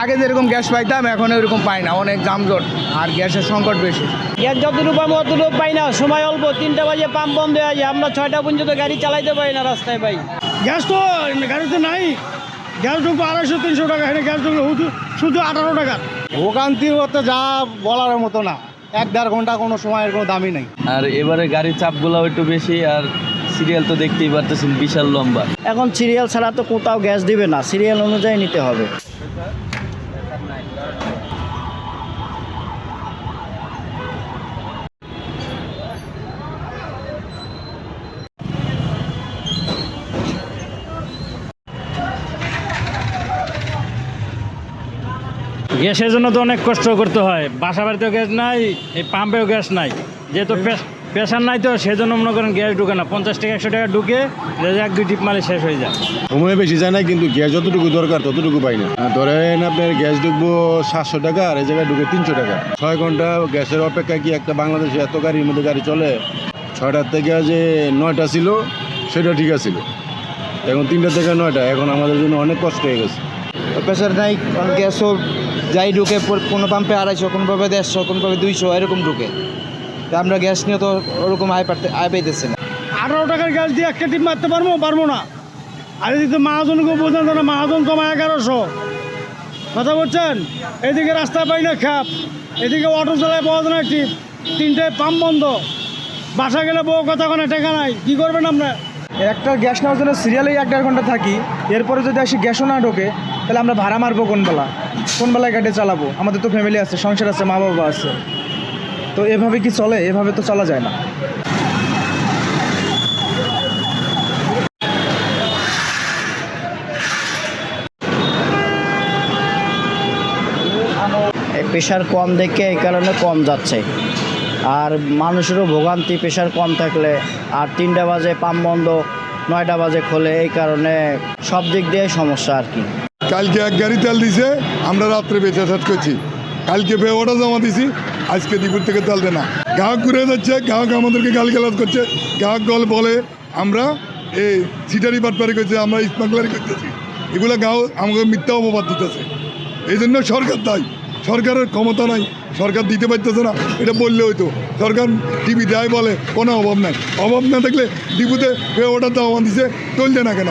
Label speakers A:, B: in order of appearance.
A: আগে যেরকম গ্যাস পাইতাম এখন এরকম পাই না, অনেক যানজট আর গ্যাসের সংকট বেশি।
B: গ্যাস যতটুকু পাবো অতটুকু পাই না, সময় অল্প, 3টা বাজে পাম্প বন্ধ হয়ে যায়, আমরা 6টা পর্যন্ত গাড়ি চালাইতে পারি না রাস্তায় ভাই।
C: গ্যাস তো গাড়িতে নাই, গ্যাস ঢুকবো 250-300 টাকা, এখানে গ্যাস ঢুকলো শুধু 18 টাকা।
A: ভোগান্তি তো যা বলার মতো না, 1-1.5 ঘন্টা কোনো সময়ের কোনো দামই নেই।
D: আর এবারে গাড়ির চাপগুলো একটু বেশি, আর সিরিয়াল তো দেখতেই পারতেছেন বিশাল লম্বা।
B: এখন সিরিয়াল ছাড়া তো কোথাও গ্যাস দিবে না, সিরিয়াল অনুযায়ী নিতে হবে।
C: গ্যাসের জন্য তো অনেক কষ্ট করতে হয়, বাসা বাড়িতেও গ্যাস নাই, এই পাম্পেও গ্যাস নাই, যেহেতু প্রেশার নাই তো সেজন্য মনে করেন গ্যাস ঢুকে না, 50 টাকা 100 টাকা ঢুকে 1-2 টিপ মালে শেষ হয়ে যায়।
E: সময় বেশি যায় না, কিন্তু গ্যাস যতটুকু দরকার ততটুকু পাই না। ধরেন আপনার গ্যাস ঢুকবো 700 টাকা আর এই জায়গায় ঢুকে 300 টাকা। 6 ঘন্টা গ্যাসের অপেক্ষা কি একটা বাংলাদেশে এত গাড়ির মধ্যে গাড়ি চলে? 6টার থেকে যে 9টা ছিল সেটা ঠিক আছিল, এখন 3টা থেকে 9টা, এখন আমাদের জন্য অনেক কষ্ট হয়ে গেছে।
A: প্রেশার নাই, গ্যাসও যাই ঢুকে কোনো পাম্পে 250, কোনোভাবে 150, কোনোভাবে 200 এরকম ঢুকে। তা আমরা গ্যাস নিয়ে তো ওরকম আয় পাইতেছি না।
C: 18 টাকার গ্যাস দিয়ে একটা টিপ মারতে পারবো না। আর এদিকে মহাজনকেও বোঝান না, মহাজন কমা 1100, কথা বলছেন। এদিকে রাস্তা পাই না খাপ, এদিকে অটো চালায় পাওয়া যায় না টিপ, 3টায় পাম্প বন্ধ, বাসা গেলে বউ কথা কোনো টাকা নাই, কী করবেন আপনার?
A: একটা গ্যাস নেওয়ার জন্য সিরিয়ালেই 1-1.5 ঘন্টা থাকি, এরপরে যদি আসি গ্যাসও না ঢোকে তাহলে আমরা ভাড়া মারবো কোন বেলায় গাড়ি চালাবো? আমাদের তো ফ্যামিলি আছে, সংসার আছে, মা বাবা আছে, তো এভাবে কি চলে? এভাবে তো চলা যায় না।
B: প্রেশার কম দেখে এই কারণে কম যাচ্ছে, আর মানুষেরও ভোগান্তি প্রেশার কম থাকলে। আর 3টা বাজে পাম্প বন্ধ, 9টা বাজে খোলে, এই কারণে সব দিক দিয়ে সমস্যা আর কি।
F: কালকে 1 গাড়ি তেল দিছে, আমরা রাত্রে বেচা শেষ করছি। কালকে ওটা জমা দিছি, আজকে দুপুর থেকে তেল দেয় না। গ্রাহক ঘুরে যাচ্ছে, গ্রাহক আমাদেরকে গালিগালাজ করছে, গ্রাহক বলে আমরা এই সিটারি বাটপারি করছে, আমরা স্মাগলারি করতেছি। এগুলো গ্রাহক আমাকে মিথ্যা অপবাদ দিতেছে। এই জন্য সরকার দায়ী, সরকারের ক্ষমতা নাই, সরকার দিতে পারতেছে না, এটা বললে হয়তো। সরকার টিভি দেয় বলে কোনো অভাব নাই, অভাব না থাকলে ডিপুতে ওটা জমা দিছে, চলছে না কেন?